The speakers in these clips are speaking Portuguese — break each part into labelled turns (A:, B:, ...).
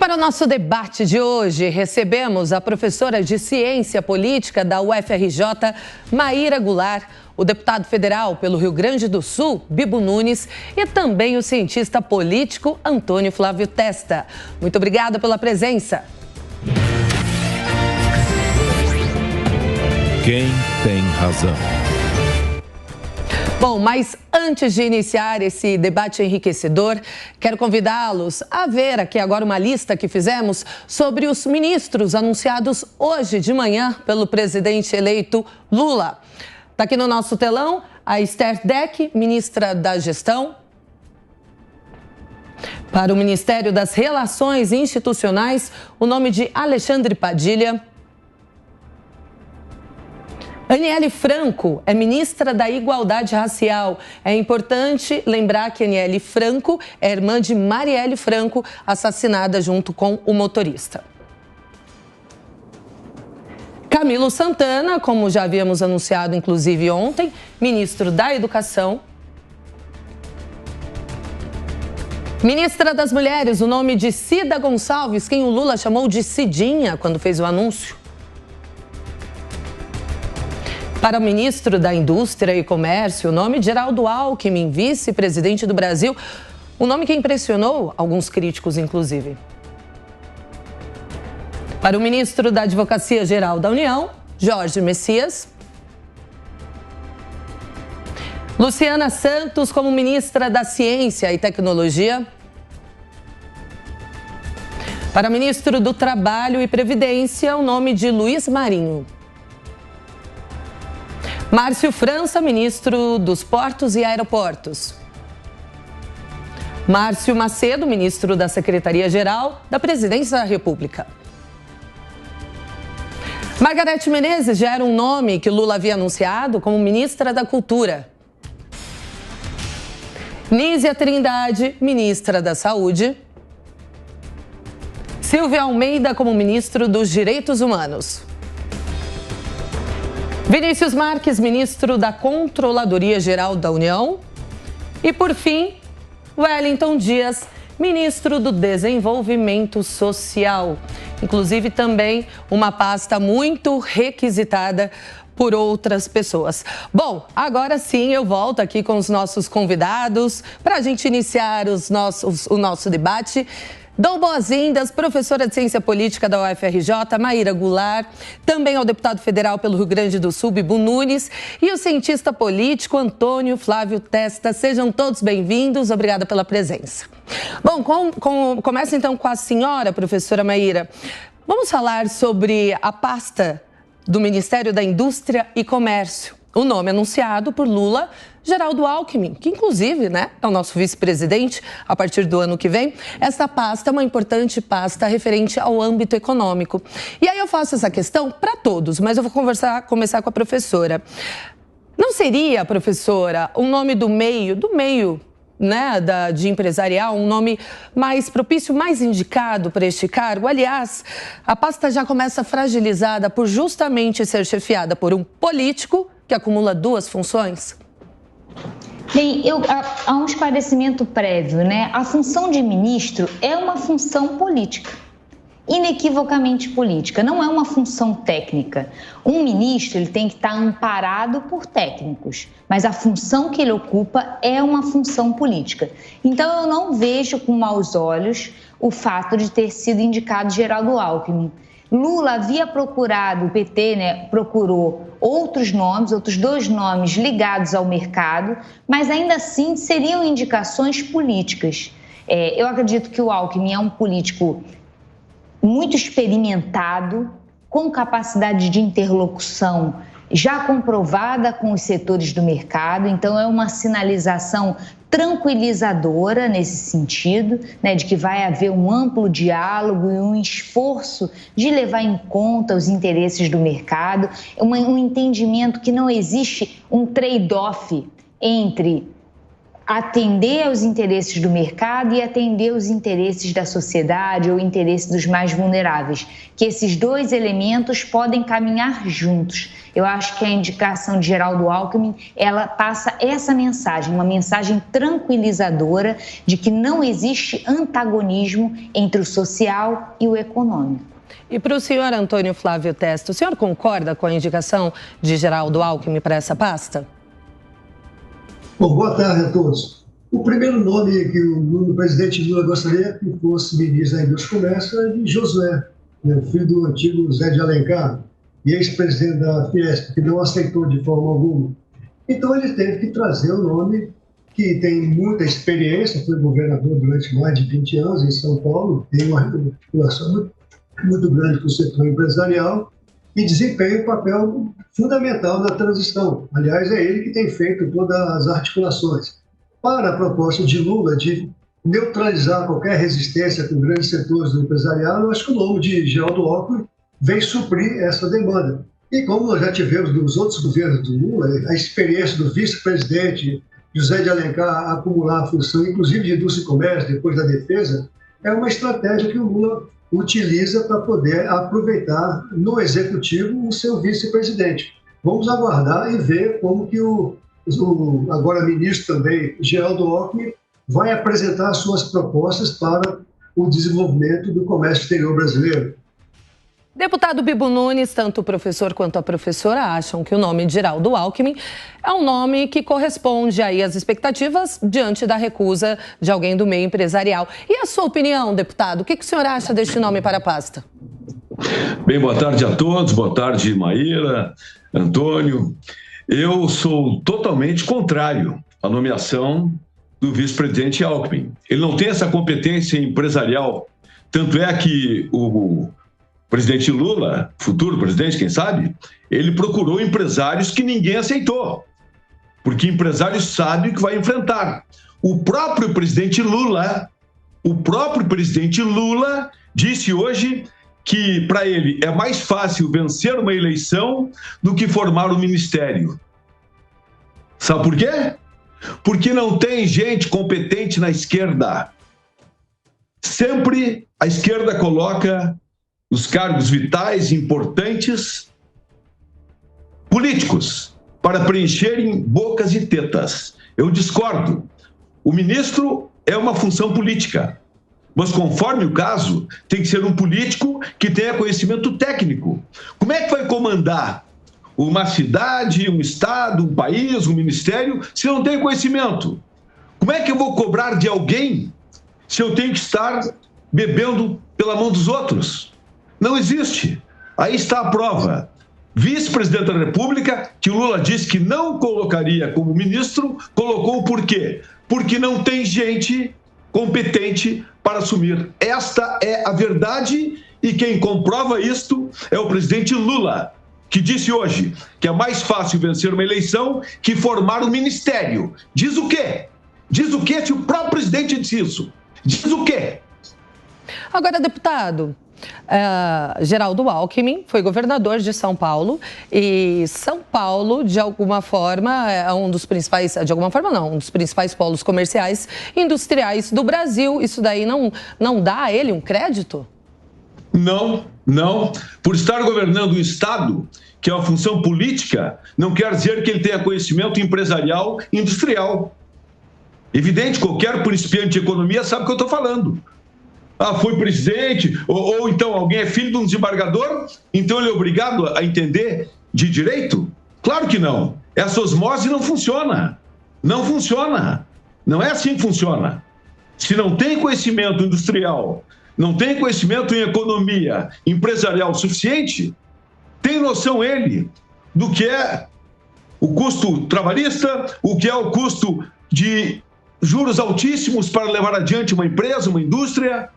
A: para o nosso debate de hoje, recebemos a professora de Ciência Política da UFRJ, Maíra Goulart, o deputado federal pelo Rio Grande do Sul, Bibo Nunes, e também o cientista político Antônio Flávio Testa. Muito obrigada pela presença.
B: Quem tem razão?
A: Bom, mas antes de iniciar esse debate enriquecedor, quero convidá-los a ver aqui agora uma lista que fizemos sobre os ministros anunciados hoje de manhã pelo presidente eleito Lula. Está aqui no nosso telão a Esther Deck, ministra da Gestão. Para o Ministério das Relações Institucionais, o nome de Alexandre Padilha. Aniele Franco é ministra da Igualdade Racial. É importante lembrar que Aniele Franco é irmã de Marielle Franco, assassinada junto com o motorista. Camilo Santana, como já havíamos anunciado inclusive ontem, ministro da Educação. Ministra das Mulheres, o nome de Cida Gonçalves, quem o Lula chamou de Cidinha quando fez o anúncio. Para o ministro da Indústria e Comércio, o nome de Geraldo Alckmin, vice-presidente do Brasil, um nome que impressionou alguns críticos, inclusive. Para o ministro da Advocacia Geral da União, Jorge Messias. Luciana Santos como ministra da Ciência e Tecnologia. Para o ministro do Trabalho e Previdência, o nome de Luiz Marinho. Márcio França, ministro dos Portos e Aeroportos. Márcio Macedo, ministro da Secretaria-Geral da Presidência da República. Margarete Menezes já era um nome que Lula havia anunciado como ministra da Cultura. Nízia Trindade, ministra da Saúde. Silvia Almeida como ministro dos Direitos Humanos. Vinícius Marques, ministro da Controladoria Geral da União. E, por fim, Wellington Dias, ministro do Desenvolvimento Social. Inclusive, também uma pasta muito requisitada por outras pessoas. Bom, agora sim eu volto aqui com os nossos convidados para a gente iniciar o nosso debate. Dou boas-vindas, professora de Ciência Política da UFRJ, Maíra Goulart, também ao deputado federal pelo Rio Grande do Sul, Bibo Nunes, e o cientista político Antônio Flávio Testa. Sejam todos bem-vindos, obrigada pela presença. Bom, começa então com a senhora, professora Maíra. Vamos falar sobre a pasta do Ministério da Indústria e Comércio. O nome anunciado por Lula, Geraldo Alckmin, que inclusive é o nosso vice-presidente a partir do ano que vem. Essa pasta é uma importante pasta referente ao âmbito econômico. E aí eu faço essa questão para todos, mas eu vou começar com a professora. Não seria, professora, um nome do meio, de empresarial, um nome mais propício, mais indicado para este cargo? Aliás, a pasta já começa fragilizada por justamente ser chefiada por um político que acumula duas funções?
C: Bem, há um esclarecimento prévio, A função de ministro é uma função política, inequivocamente política, não é uma função técnica. Um ministro ele tem que estar amparado por técnicos, mas a função que ele ocupa é uma função política. Então, eu não vejo com maus olhos o fato de ter sido indicado Geraldo Alckmin. Lula havia procurado, o PT, procurou outros dois nomes ligados ao mercado, mas ainda assim seriam indicações políticas. Eu acredito que o Alckmin é um político muito experimentado, com capacidade de interlocução já comprovada com os setores do mercado, então é uma sinalização tranquilizadora nesse sentido, de que vai haver um amplo diálogo e um esforço de levar em conta os interesses do mercado, um entendimento que não existe um trade-off entre atender aos interesses do mercado e atender os interesses da sociedade ou o interesse dos mais vulneráveis, que esses dois elementos podem caminhar juntos. Eu acho que a indicação de Geraldo Alckmin, ela passa essa mensagem, uma mensagem tranquilizadora de que não existe antagonismo entre o social e o econômico.
A: E para o senhor Antônio Flávio Testa, o senhor concorda com a indicação de Geraldo Alckmin para essa pasta?
D: Bom, boa tarde a todos. O primeiro nome que o presidente Lula gostaria que fosse ministro da Indústria e Comércio é de Josué, filho do antigo Zé de Alencar, e ex-presidente da Fiesp, que não aceitou de forma alguma. Então ele teve que trazer um nome que tem muita experiência, foi governador durante mais de 20 anos em São Paulo, tem uma relação muito grande com o setor empresarial e desempenha um papel fundamental na transição. Aliás, é ele que tem feito todas as articulações. Para a proposta de Lula de neutralizar qualquer resistência com grandes setores do empresariado, eu acho que o nome de Geraldo Alckmin vem suprir essa demanda. E como nós já tivemos nos outros governos do Lula, a experiência do vice-presidente José de Alencar acumular a função, inclusive de indústria e comércio, depois da defesa, é uma estratégia que o Lula utiliza para poder aproveitar no executivo o seu vice-presidente. Vamos aguardar e ver como que o agora ministro também, Geraldo Alckmin, vai apresentar suas propostas para o desenvolvimento do comércio exterior brasileiro.
A: Deputado Bibo Nunes, tanto o professor quanto a professora acham que o nome de Geraldo Alckmin é um nome que corresponde aí às expectativas diante da recusa de alguém do meio empresarial. E a sua opinião, deputado? O que o senhor acha deste nome para a pasta?
E: Bem, boa tarde a todos. Boa tarde, Maíra, Antônio. Eu sou totalmente contrário à nomeação do vice-presidente Alckmin. Ele não tem essa competência empresarial. Tanto é que o presidente Lula, futuro presidente, quem sabe, ele procurou empresários que ninguém aceitou, porque empresário sabe o que vai enfrentar. O próprio presidente Lula disse hoje que para ele é mais fácil vencer uma eleição do que formar um ministério. Sabe por quê? Porque não tem gente competente na esquerda. Sempre a esquerda coloca os cargos vitais, importantes, políticos, para preencherem bocas e tetas. Eu discordo. O ministro é uma função política, mas conforme o caso, tem que ser um político que tenha conhecimento técnico. Como é que vai comandar uma cidade, um estado, um país, um ministério, se não tem conhecimento? Como é que eu vou cobrar de alguém se eu tenho que estar bebendo pela mão dos outros? Não existe. Aí está a prova. Vice-presidente da República, que o Lula disse que não colocaria como ministro, colocou por quê? Porque não tem gente competente para assumir. Esta é a verdade e quem comprova isto é o presidente Lula, que disse hoje que é mais fácil vencer uma eleição que formar um ministério. Diz o quê? Diz o quê se o próprio presidente disse isso? Diz o quê?
A: Agora, deputado, Geraldo Alckmin foi governador de São Paulo e São Paulo, de alguma forma, é um dos principais, um dos principais polos comerciais e industriais do Brasil. Isso daí não dá a ele um crédito?
E: Não. Por estar governando um estado, que é uma função política, não quer dizer que ele tenha conhecimento empresarial e industrial. Evidente, qualquer principiante de economia sabe o que eu estou falando. Foi presidente, ou então alguém é filho de um desembargador, então ele é obrigado a entender de direito? Claro que não. Essa osmose não funciona. Não funciona. Não é assim que funciona. Se não tem conhecimento industrial, não tem conhecimento em economia empresarial suficiente, tem noção ele do que é o custo trabalhista, o que é o custo de juros altíssimos para levar adiante uma empresa, uma indústria.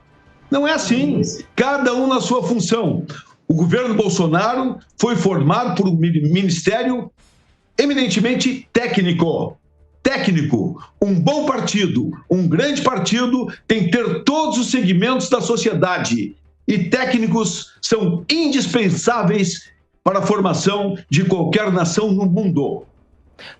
E: Não é assim, cada um na sua função. O governo Bolsonaro foi formado por um ministério eminentemente técnico. Um bom partido, um grande partido tem que ter todos os segmentos da sociedade. E técnicos são indispensáveis para a formação de qualquer nação no mundo.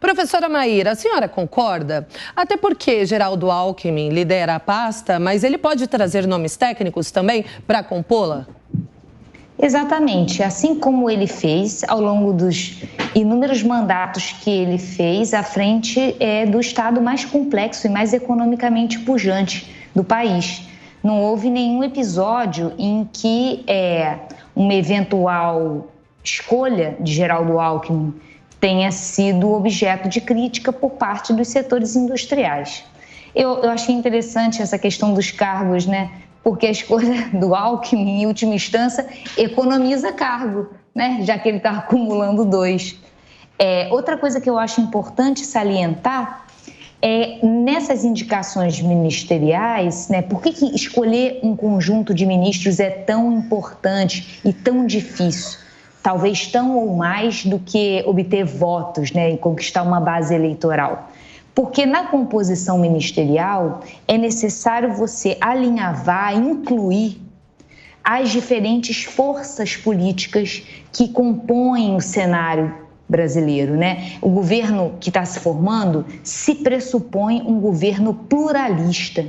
A: Professora Maíra, a senhora concorda? Até porque Geraldo Alckmin lidera a pasta, mas ele pode trazer nomes técnicos também para compô-la?
C: Exatamente, assim como ele fez ao longo dos inúmeros mandatos que ele fez à frente do estado mais complexo e mais economicamente pujante do país. Não houve nenhum episódio em que uma eventual escolha de Geraldo Alckmin tenha sido objeto de crítica por parte dos setores industriais. Eu achei interessante essa questão dos cargos, né? Porque a escolha do Alckmin, em última instância, economiza cargo, né? Já que ele está acumulando 2. Outra coisa que eu acho importante salientar nessas indicações ministeriais, né? Por que escolher um conjunto de ministros é tão importante e tão difícil? Talvez tão ou mais do que obter votos, né? E conquistar uma base eleitoral. Porque na composição ministerial é necessário você alinhavar, incluir as diferentes forças políticas que compõem o cenário brasileiro, né? O governo que está se formando se pressupõe um governo pluralista,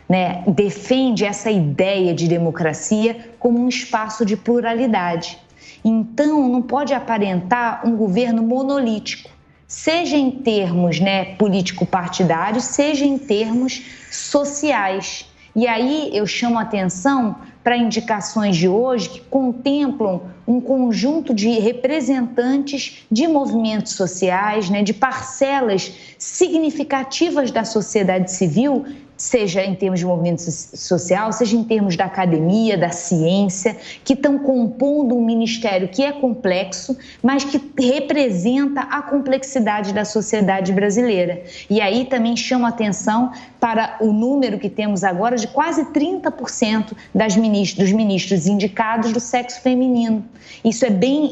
C: né? Defende essa ideia de democracia como um espaço de pluralidade. Então, não pode aparentar um governo monolítico, seja em termos, né, político-partidários, seja em termos sociais. E aí eu chamo a atenção para indicações de hoje que contemplam um conjunto de representantes de movimentos sociais, né, de parcelas significativas da sociedade civil, seja em termos de movimento social, seja em termos da academia, da ciência, que estão compondo um ministério que é complexo, mas que representa a complexidade da sociedade brasileira. E aí também chama atenção para o número que temos agora de quase 30% dos ministros indicados do sexo feminino. Isso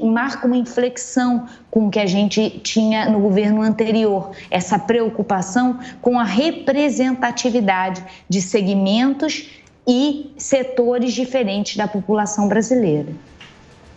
C: marca uma inflexão com o que a gente tinha no governo anterior, essa preocupação com a representatividade de segmentos e setores diferentes da população brasileira.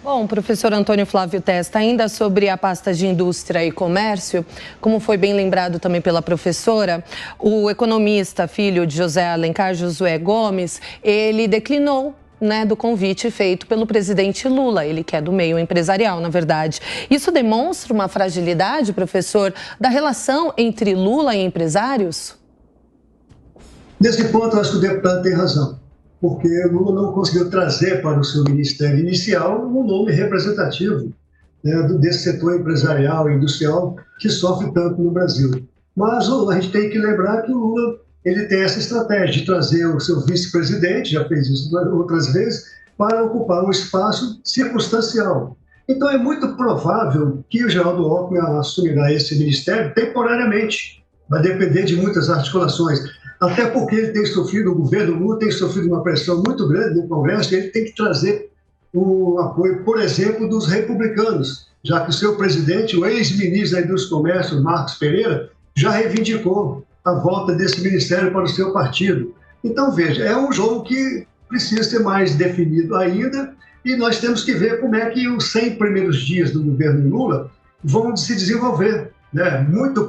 A: Bom, professor Antônio Flávio Testa, ainda sobre a pasta de Indústria e Comércio, como foi bem lembrado também pela professora, o economista, filho de José Alencar, Josué Gomes, ele declinou, né, do convite feito pelo presidente Lula, ele que é do meio empresarial, na verdade. Isso demonstra uma fragilidade, professor, da relação entre Lula e empresários?
D: Nesse ponto, eu acho que o deputado tem razão, porque Lula não conseguiu trazer para o seu ministério inicial um nome representativo, né, desse setor empresarial e industrial que sofre tanto no Brasil. Mas a gente tem que lembrar que o Lula ele tem essa estratégia de trazer o seu vice-presidente, já fez isso outras vezes, para ocupar um espaço circunstancial. Então é muito provável que o Geraldo Alckmin assumirá esse ministério temporariamente, vai depender de muitas articulações, até porque ele tem sofrido, o governo Lula tem sofrido uma pressão muito grande no Congresso, e ele tem que trazer o apoio, por exemplo, dos republicanos, já que o seu presidente, o ex-ministro da Indústria e Comércio, Marcos Pereira, já reivindicou a volta desse ministério para o seu partido. Então, veja, é um jogo que precisa ser mais definido ainda e nós temos que ver como é que os 100 primeiros dias do governo Lula vão se desenvolver, né? Muito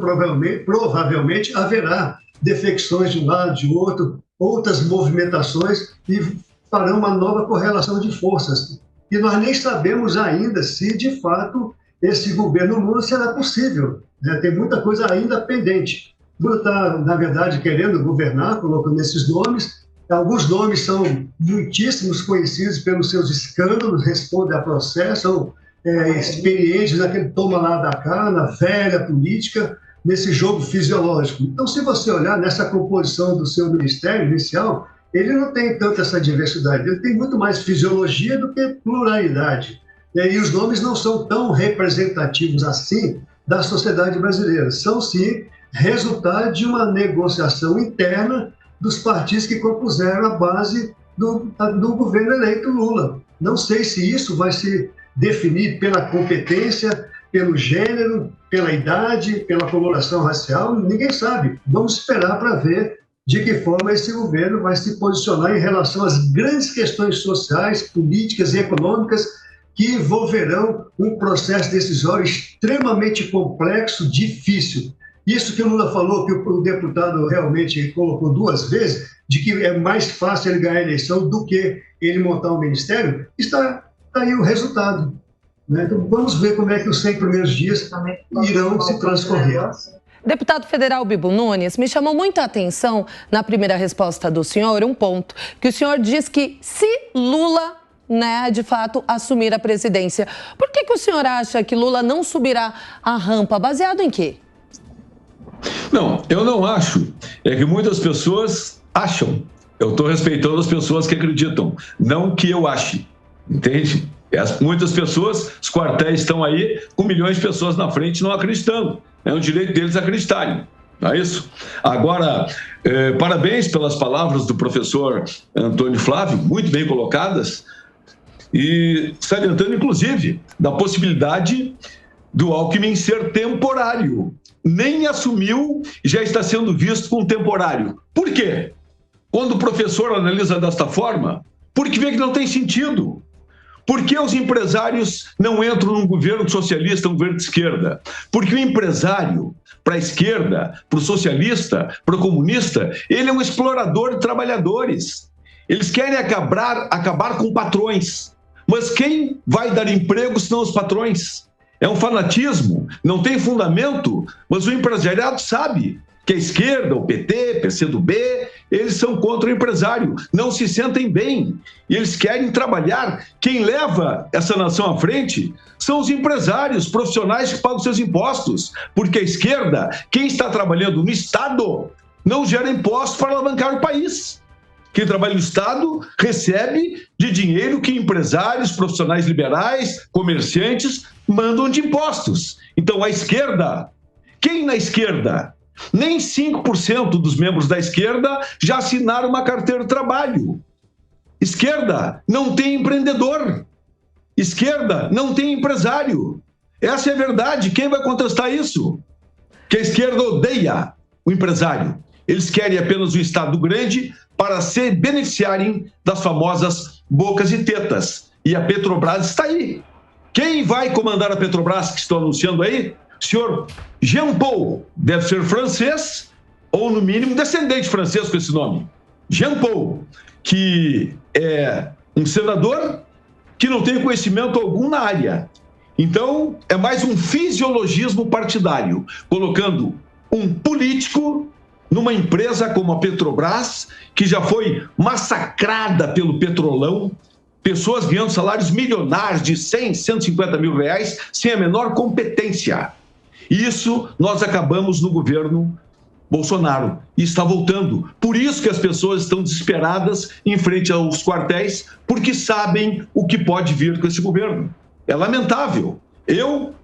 D: provavelmente haverá defecções de um lado, de outro, outras movimentações e farão uma nova correlação de forças. E nós nem sabemos ainda se, de fato, esse governo Lula será possível, né? Tem muita coisa ainda pendente. Lula está, na verdade, querendo governar, colocando esses nomes. Alguns nomes são muitíssimos conhecidos pelos seus escândalos, respondem a processo, são experientes naquele toma lá da cá, na velha política, nesse jogo fisiológico. Então, se você olhar nessa composição do seu ministério inicial, ele não tem tanto essa diversidade, ele tem muito mais fisiologia do que pluralidade. E os nomes não são tão representativos assim da sociedade brasileira. São, sim, resultado de uma negociação interna dos partidos que compuseram a base do governo eleito Lula. Não sei se isso vai se definir pela competência, pelo gênero, pela idade, pela coloração racial, ninguém sabe. Vamos esperar para ver de que forma esse governo vai se posicionar em relação às grandes questões sociais, políticas e econômicas que envolverão um processo decisório extremamente complexo, difícil. Isso que o Lula falou, que o deputado realmente colocou 2 vezes, de que é mais fácil ele ganhar a eleição do que ele montar um ministério, está aí o resultado. Né? Então, vamos ver como é que os 100 primeiros dias irão se transcorrer.
A: Deputado federal Bibo Nunes, me chamou muita atenção na primeira resposta do senhor um ponto, que o senhor diz que se Lula, de fato, assumir a presidência, por que o senhor acha que Lula não subirá a rampa? Baseado em quê?
E: Não, eu não acho. É que muitas pessoas acham. Eu estou respeitando as pessoas que acreditam, não que eu ache, entende? Muitas pessoas, os quartéis estão aí com milhões de pessoas na frente não acreditando. É o direito deles acreditarem, não é isso? Agora, parabéns pelas palavras do professor Antônio Flávio, muito bem colocadas, e salientando, inclusive, da possibilidade do Alckmin ser temporário. Nem assumiu e já está sendo visto como temporário. Por quê? Quando o professor analisa desta forma, porque vê que não tem sentido. Por que os empresários não entram num governo socialista, um governo de esquerda? Porque o empresário, para a esquerda, para o socialista, para o comunista, ele é um explorador de trabalhadores. Eles querem acabar com patrões. Mas quem vai dar emprego senão os patrões? É um fanatismo, não tem fundamento, mas o empresariado sabe que a esquerda, o PT, PCdoB, eles são contra o empresário, não se sentem bem e eles querem trabalhar. Quem leva essa nação à frente são os empresários, profissionais que pagam seus impostos, porque a esquerda, quem está trabalhando no Estado, não gera impostos para alavancar o país. Quem trabalha no Estado recebe de dinheiro que empresários, profissionais liberais, comerciantes mandam de impostos. Então, a esquerda, quem na esquerda? Nem 5% dos membros da esquerda já assinaram uma carteira de trabalho. Esquerda não tem empreendedor. Esquerda não tem empresário. Essa é a verdade. Quem vai contestar isso? Que a esquerda odeia o empresário. Eles querem apenas um Estado grande para se beneficiarem das famosas bocas e tetas. E a Petrobras está aí. Quem vai comandar a Petrobras que estão anunciando aí? O senhor Jean Paul, deve ser francês, ou no mínimo descendente francês com esse nome. Jean Paul, que é um senador que não tem conhecimento algum na área. Então, é mais um fisiologismo partidário, colocando um político numa empresa como a Petrobras, que já foi massacrada pelo petrolão, pessoas ganhando salários milionários de 100, 150 mil reais, sem a menor competência. Isso nós acabamos no governo Bolsonaro e está voltando. Por isso que as pessoas estão desesperadas em frente aos quartéis, porque sabem o que pode vir com esse governo. É lamentável. Eu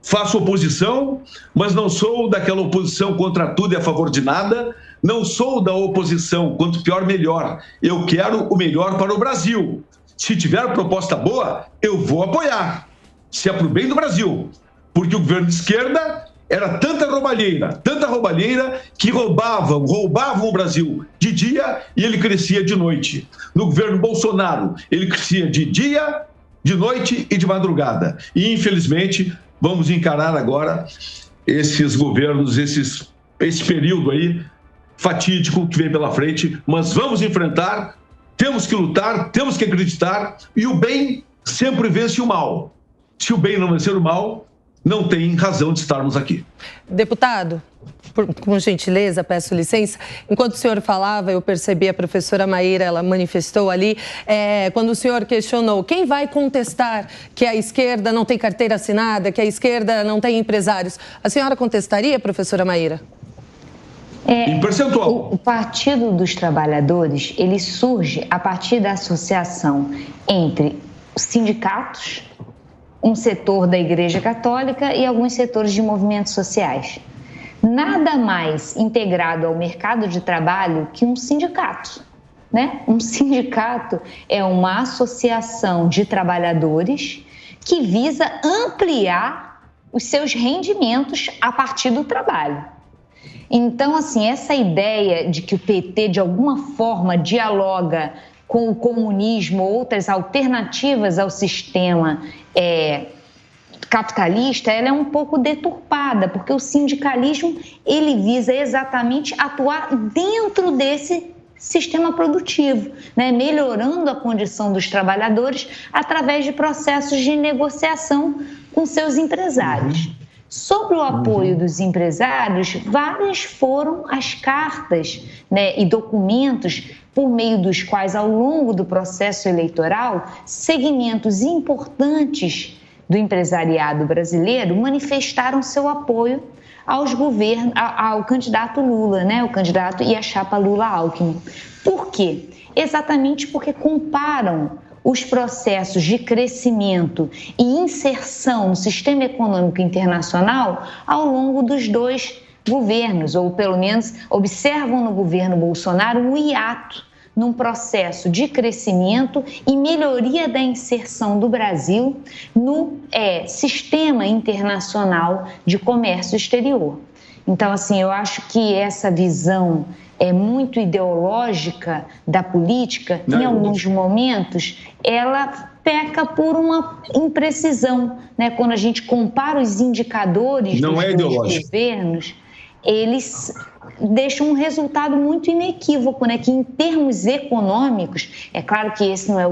E: faço oposição, mas não sou daquela oposição contra tudo e a favor de nada. Não sou da oposição, quanto pior, melhor. Eu quero o melhor para o Brasil. Se tiver proposta boa, eu vou apoiar. Se é para o bem do Brasil. Porque o governo de esquerda era tanta roubalheira que roubavam o Brasil de dia e ele crescia de noite. No governo Bolsonaro, ele crescia de dia, de noite e de madrugada. E, infelizmente, vamos encarar agora esses governos, esse período aí fatídico que vem pela frente, mas vamos enfrentar, temos que lutar, temos que acreditar e o bem sempre vence o mal. Se o bem não vencer o mal, não tem razão de estarmos aqui.
A: Deputado, com gentileza, peço licença. Enquanto o senhor falava, eu percebi a professora Maíra, ela manifestou ali, quando o senhor questionou quem vai contestar que a esquerda não tem carteira assinada, que a esquerda não tem empresários. A senhora contestaria, professora Maíra?
E: Em percentual.
C: O Partido dos Trabalhadores, ele surge a partir da associação entre sindicatos, um setor da Igreja Católica e alguns setores de movimentos sociais. Nada mais integrado ao mercado de trabalho que um sindicato, né? Um sindicato é uma associação de trabalhadores que visa ampliar os seus rendimentos a partir do trabalho. Então, assim, essa ideia de que o PT, de alguma forma, dialoga com o comunismo, outras alternativas ao sistema capitalista, ela é um pouco deturpada, porque o sindicalismo ele visa exatamente atuar dentro desse sistema produtivo, né? Melhorando a condição dos trabalhadores através de processos de negociação com seus empresários. Sobre o apoio dos empresários, várias foram as cartas, né, e documentos por meio dos quais, ao longo do processo eleitoral, segmentos importantes do empresariado brasileiro manifestaram seu apoio ao candidato Lula, né, o candidato e a chapa Lula-Alckmin. Por quê? Exatamente porque comparam os processos de crescimento e inserção no sistema econômico internacional ao longo dos dois governos, ou pelo menos observam no governo Bolsonaro um hiato num processo de crescimento e melhoria da inserção do Brasil no sistema internacional de comércio exterior. Então, assim, eu acho que essa visão muito ideológica da política, em alguns momentos, ela peca por uma imprecisão, né? Quando a gente compara os indicadores dos dois governos, eles deixam um resultado muito inequívoco, né? Que em termos econômicos, é claro que esse não é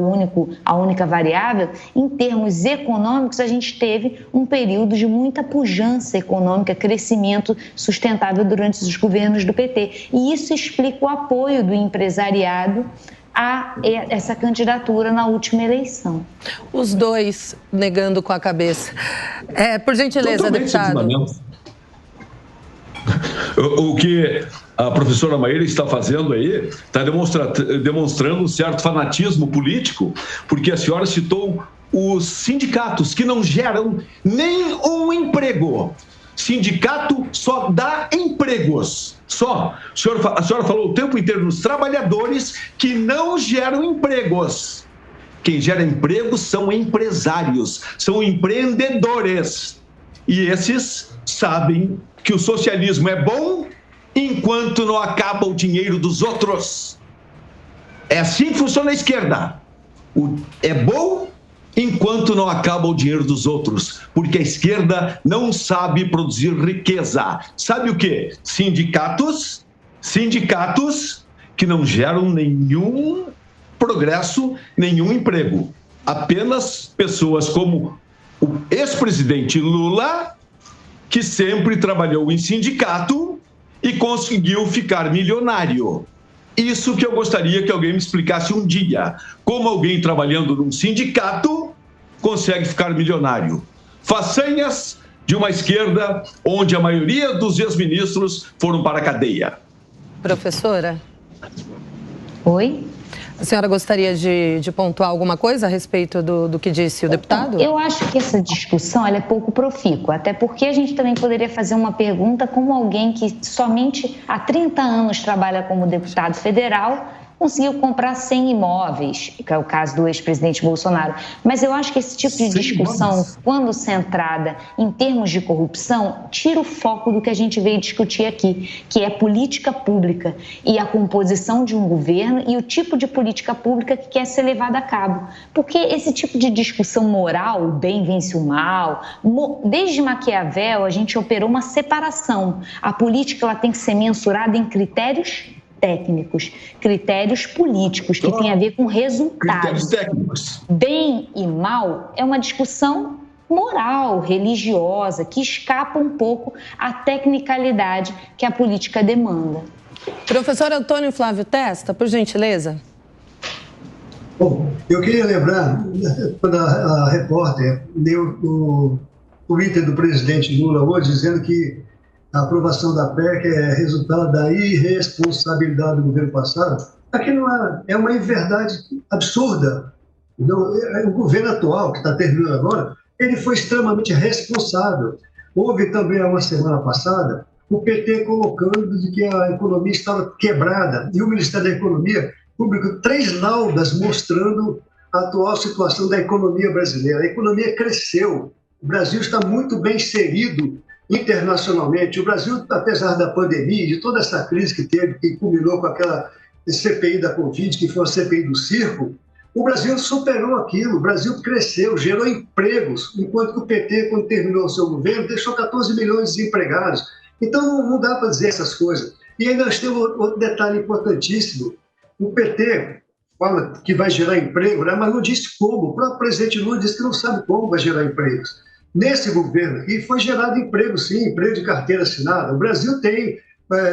C: a única variável, em termos econômicos a gente teve um período de muita pujança econômica, crescimento sustentável durante os governos do PT. E isso explica o apoio do empresariado a essa candidatura na última eleição.
A: Os dois negando com a cabeça. Por gentileza, deputado.
E: O que a professora Maíra está fazendo aí está demonstrando um certo fanatismo político, porque a senhora citou os sindicatos que não geram nem um emprego. Sindicato só dá empregos. Só. A senhora falou o tempo inteiro nos trabalhadores que não geram empregos. Quem gera empregos são empresários, são empreendedores. E esses sabem que o socialismo é bom enquanto não acaba o dinheiro dos outros. É assim que funciona a esquerda. É bom enquanto não acaba o dinheiro dos outros, porque a esquerda não sabe produzir riqueza. Sabe o quê? Sindicatos que não geram nenhum progresso, nenhum emprego. Apenas pessoas como o ex-presidente Lula, que sempre trabalhou em sindicato e conseguiu ficar milionário. Isso que eu gostaria que alguém me explicasse um dia. Como alguém trabalhando num sindicato consegue ficar milionário? Façanhas de uma esquerda onde a maioria dos ex-ministros foram para a cadeia.
A: Professora?
C: Oi?
A: A senhora gostaria de pontuar alguma coisa a respeito do que disse o deputado?
C: Eu acho que essa discussão ela é pouco profícua, até porque a gente também poderia fazer uma pergunta como alguém que somente há 30 anos trabalha como deputado federal conseguiu comprar 100 imóveis, que é o caso do ex-presidente Bolsonaro. Mas eu acho que esse tipo de discussão, quando centrada em termos de corrupção, tira o foco do que a gente veio discutir aqui, que é política pública e a composição de um governo e o tipo de política pública que quer ser levada a cabo. Porque esse tipo de discussão moral, o bem vence o mal, desde Maquiavel a gente operou uma separação. A política ela tem que ser mensurada em critérios técnicos, critérios políticos, que tem a ver com resultados.
E: Critérios técnicos.
C: Bem e mal é uma discussão moral, religiosa, que escapa um pouco à tecnicalidade que a política demanda.
A: Professor Antônio Flávio Testa, por gentileza.
D: Bom, eu queria lembrar, quando a repórter deu o Twitter do presidente Lula hoje, dizendo que a aprovação da PEC é resultado da irresponsabilidade do governo passado. Aquilo é uma inverdade absurda. O governo atual, que está terminando agora, ele foi extremamente responsável. Houve também, há uma semana passada, o PT colocando de que a economia estava quebrada, e o Ministério da Economia publicou 3 laudas mostrando a atual situação da economia brasileira. A economia cresceu, o Brasil está muito bem inserido internacionalmente. O Brasil, apesar da pandemia, de toda essa crise que teve, que culminou com aquela CPI da Covid, que foi a CPI do circo, o Brasil superou aquilo, o Brasil cresceu, gerou empregos, enquanto que o PT, quando terminou o seu governo, deixou 14 milhões de desempregados. Então, não dá para dizer essas coisas. E ainda nós temos outro detalhe importantíssimo. O PT fala que vai gerar emprego, né? Mas não disse como. O próprio presidente Lula disse que não sabe como vai gerar empregos. Nesse governo aqui foi gerado emprego, sim, emprego de carteira assinada. O Brasil tem,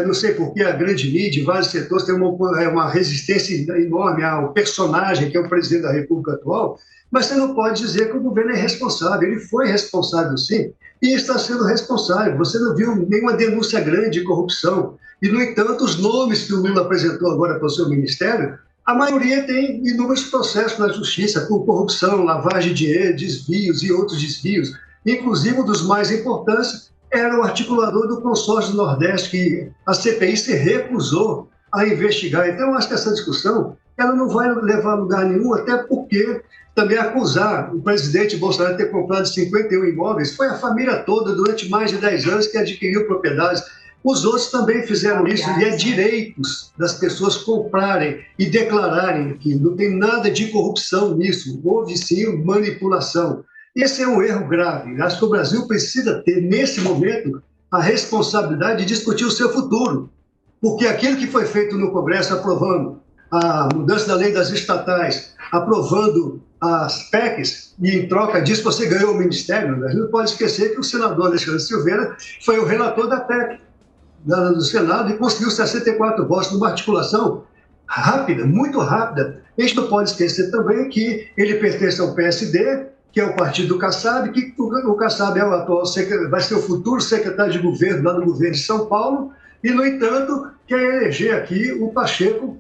D: não sei por que a grande mídia, vários setores, tem uma resistência enorme ao personagem que é o presidente da República atual, mas você não pode dizer que o governo é responsável. Ele foi responsável, sim, e está sendo responsável. Você não viu nenhuma denúncia grande de corrupção. E, no entanto, os nomes que o Lula apresentou agora para o seu ministério, a maioria tem inúmeros processos na justiça por corrupção, lavagem de dinheiro, desvios e outros desvios. Inclusive, um dos mais importantes era o articulador do consórcio do Nordeste, que a CPI se recusou a investigar. Então, eu acho que essa discussão ela não vai levar a lugar nenhum, até porque também acusar o presidente Bolsonaro de ter comprado 51 imóveis foi a família toda durante mais de 10 anos que adquiriu propriedades. Os outros também fizeram isso, e é direitos das pessoas comprarem e declararem que não tem nada de corrupção nisso, houve sim manipulação. Esse é um erro grave. Acho que o Brasil precisa ter, nesse momento, a responsabilidade de discutir o seu futuro, porque aquilo que foi feito no Congresso, aprovando a mudança da lei das estatais, aprovando as PECs, e em troca disso você ganhou o ministério, a gente não pode esquecer que o senador Alexandre Silveira foi o relator da PEC do Senado e conseguiu 64 votos numa articulação rápida, muito rápida. A gente não pode esquecer também que ele pertence ao PSD, que é o partido do Kassab, que o Kassab é o atual, vai ser o futuro secretário de governo lá no governo de São Paulo, e, no entanto, quer eleger aqui o Pacheco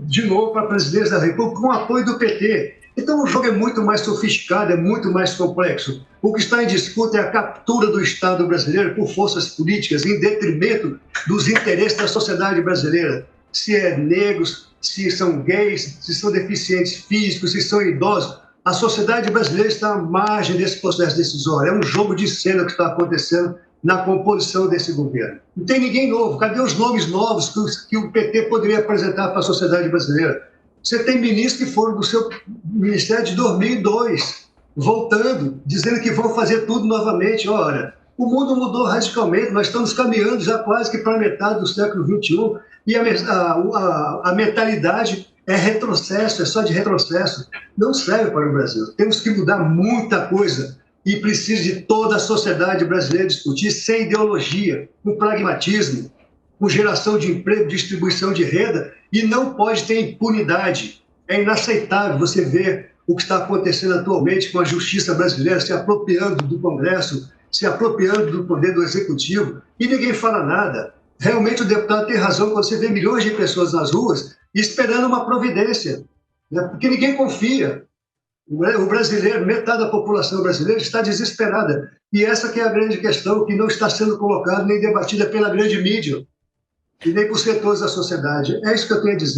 D: de novo para a presidência da República com o apoio do PT. Então, o jogo é muito mais sofisticado, é muito mais complexo. O que está em disputa é a captura do Estado brasileiro por forças políticas em detrimento dos interesses da sociedade brasileira. Se é negros, se são gays, se são deficientes físicos, se são idosos. A sociedade brasileira está à margem desse processo decisório. É um jogo de cena que está acontecendo na composição desse governo. Não tem ninguém novo. Cadê os nomes novos que o PT poderia apresentar para a sociedade brasileira? Você tem ministros que foram do seu ministério de 2002, voltando, dizendo que vão fazer tudo novamente. Ora, o mundo mudou radicalmente, nós estamos caminhando já quase que para a metade do século XXI e a mentalidade é retrocesso, é só de retrocesso. Não serve para o Brasil. Temos que mudar muita coisa e precisa de toda a sociedade brasileira discutir sem ideologia, com pragmatismo, com geração de emprego, distribuição de renda, e não pode ter impunidade. É inaceitável você ver o que está acontecendo atualmente com a justiça brasileira se apropriando do Congresso, se apropriando do poder do Executivo, e ninguém fala nada. Realmente o deputado tem razão quando você vê milhões de pessoas nas ruas esperando uma providência, né? Porque ninguém confia. O brasileiro, metade da população brasileira está desesperada. E essa que é a grande questão que não está sendo colocada nem debatida pela grande mídia e nem por setores da sociedade. É isso que eu tenho a dizer.